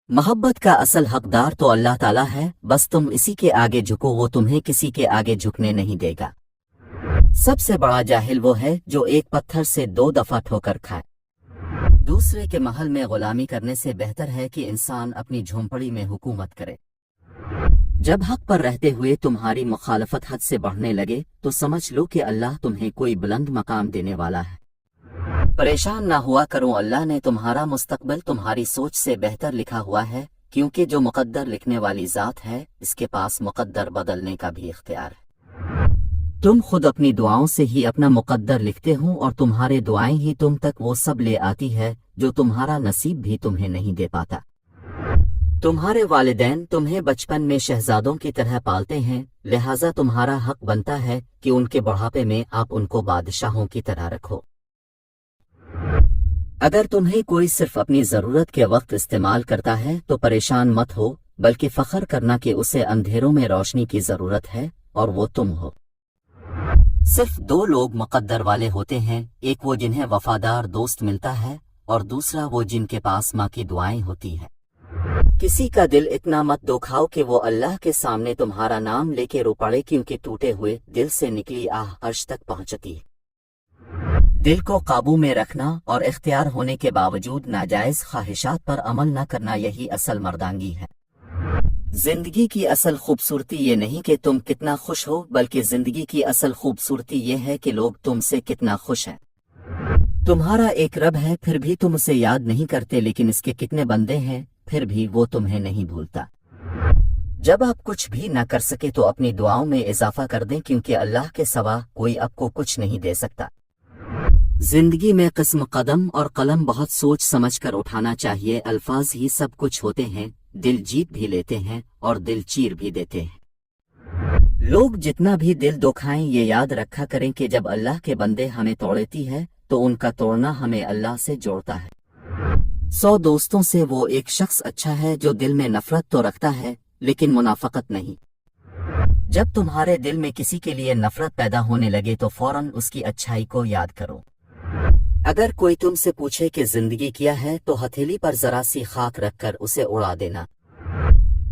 محبت کا اصل حقدار تو اللہ تعالیٰ ہے، بس تم اسی کے آگے جھکو، وہ تمہیں کسی کے آگے جھکنے نہیں دے گا۔ سب سے بڑا جاہل وہ ہے جو ایک پتھر سے 2 دفعہ ٹھوکر کھائے۔ دوسرے کے محل میں غلامی کرنے سے بہتر ہے کہ انسان اپنی جھونپڑی میں حکومت کرے۔ جب حق پر رہتے ہوئے تمہاری مخالفت حد سے بڑھنے لگے تو سمجھ لو کہ اللہ تمہیں کوئی بلند مقام دینے والا ہے۔ پریشان نہ ہوا کرو، اللہ نے تمہارا مستقبل تمہاری سوچ سے بہتر لکھا ہوا ہے، کیونکہ جو مقدر لکھنے والی ذات ہے اس کے پاس مقدر بدلنے کا بھی اختیار ہے۔ تم خود اپنی دعاؤں سے ہی اپنا مقدر لکھتے ہو اور تمہارے دعائیں ہی تم تک وہ سب لے آتی ہے جو تمہارا نصیب بھی تمہیں نہیں دے پاتا۔ تمہارے والدین تمہیں بچپن میں شہزادوں کی طرح پالتے ہیں، لہٰذا تمہارا حق بنتا ہے کہ ان کے بڑھاپے میں آپ ان کو بادشاہوں کی طرح رکھو۔ اگر تمہیں کوئی صرف اپنی ضرورت کے وقت استعمال کرتا ہے تو پریشان مت ہو، بلکہ فخر کرنا کہ اسے اندھیروں میں روشنی کی ضرورت ہے اور وہ تم ہو۔ صرف 2 لوگ مقدر والے ہوتے ہیں، ایک وہ جنہیں وفادار دوست ملتا ہے اور دوسرا وہ جن کے پاس ماں کی دعائیں ہوتی ہیں۔ کسی کا دل اتنا مت دکھاؤ کہ وہ اللہ کے سامنے تمہارا نام لے کے رو پڑے، کیونکہ ٹوٹے ہوئے دل سے نکلی آہ عرش تک پہنچتی ہے۔ دل کو قابو میں رکھنا اور اختیار ہونے کے باوجود ناجائز خواہشات پر عمل نہ کرنا، یہی اصل مردانگی ہے۔ زندگی کی اصل خوبصورتی یہ نہیں کہ تم کتنا خوش ہو، بلکہ زندگی کی اصل خوبصورتی یہ ہے کہ لوگ تم سے کتنا خوش ہیں۔ تمہارا ایک رب ہے، پھر بھی تم اسے یاد نہیں کرتے، لیکن اس کے کتنے بندے ہیں، پھر بھی وہ تمہیں نہیں بھولتا۔ جب آپ کچھ بھی نہ کر سکے تو اپنی دعاؤں میں اضافہ کر دیں، کیونکہ اللہ کے سوا کوئی آپ کو کچھ نہیں دے سکتا۔ زندگی میں قدم اور قلم بہت سوچ سمجھ کر اٹھانا چاہیے۔ الفاظ ہی سب کچھ ہوتے ہیں، دل جیت بھی لیتے ہیں اور دل چیر بھی دیتے ہیں۔ لوگ جتنا بھی دل دکھائیں، یہ یاد رکھا کریں کہ جب اللہ کے بندے ہمیں توڑتی ہے تو ان کا توڑنا ہمیں اللہ سے جوڑتا ہے۔ 100 دوستوں سے وہ ایک شخص اچھا ہے جو دل میں نفرت تو رکھتا ہے لیکن منافقت نہیں۔ جب تمہارے دل میں کسی کے لیے نفرت پیدا ہونے لگے تو فوراً اس کی اچھائی کو یاد کرو۔ اگر کوئی تم سے پوچھے کہ زندگی کیا ہے تو ہتھیلی پر ذرا سی خاک رکھ کر اسے اڑا دینا۔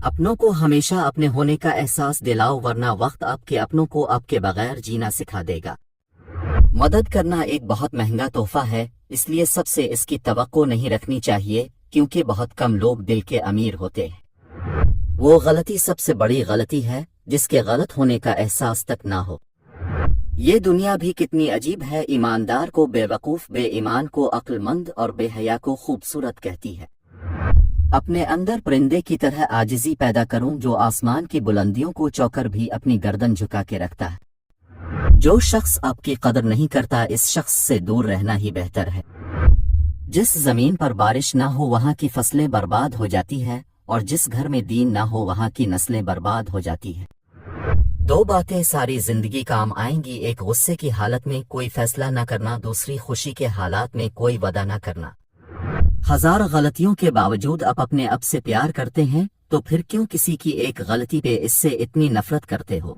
اپنوں کو ہمیشہ اپنے ہونے کا احساس دلاؤ، ورنہ وقت آپ کے اپنوں کو آپ کے بغیر جینا سکھا دے گا۔ مدد کرنا ایک بہت مہنگا تحفہ ہے، اس لیے سب سے اس کی توقع نہیں رکھنی چاہیے، کیونکہ بہت کم لوگ دل کے امیر ہوتے ہیں۔ وہ غلطی سب سے بڑی غلطی ہے جس کے غلط ہونے کا احساس تک نہ ہو۔ یہ دنیا بھی کتنی عجیب ہے، ایماندار کو بے وقوف، بے ایمان کو عقل مند اور بے حیا کو خوبصورت کہتی ہے۔ اپنے اندر پرندے کی طرح عاجزی پیدا کروں جو آسمان کی بلندیوں کو چوکر بھی اپنی گردن جھکا کے رکھتا ہے۔ جو شخص آپ کی قدر نہیں کرتا، اس شخص سے دور رہنا ہی بہتر ہے۔ جس زمین پر بارش نہ ہو وہاں کی فصلیں برباد ہو جاتی ہے، اور جس گھر میں دین نہ ہو وہاں کی نسلیں برباد ہو جاتی ہیں۔ 2 باتیں ساری زندگی کام آئیں گی، ایک غصے کی حالت میں کوئی فیصلہ نہ کرنا، دوسری خوشی کے حالات میں کوئی وعدہ نہ کرنا۔ 1000 غلطیوں کے باوجود آپ اپنے اب سے پیار کرتے ہیں تو پھر کیوں کسی کی ایک غلطی پہ اس سے اتنی نفرت کرتے ہو؟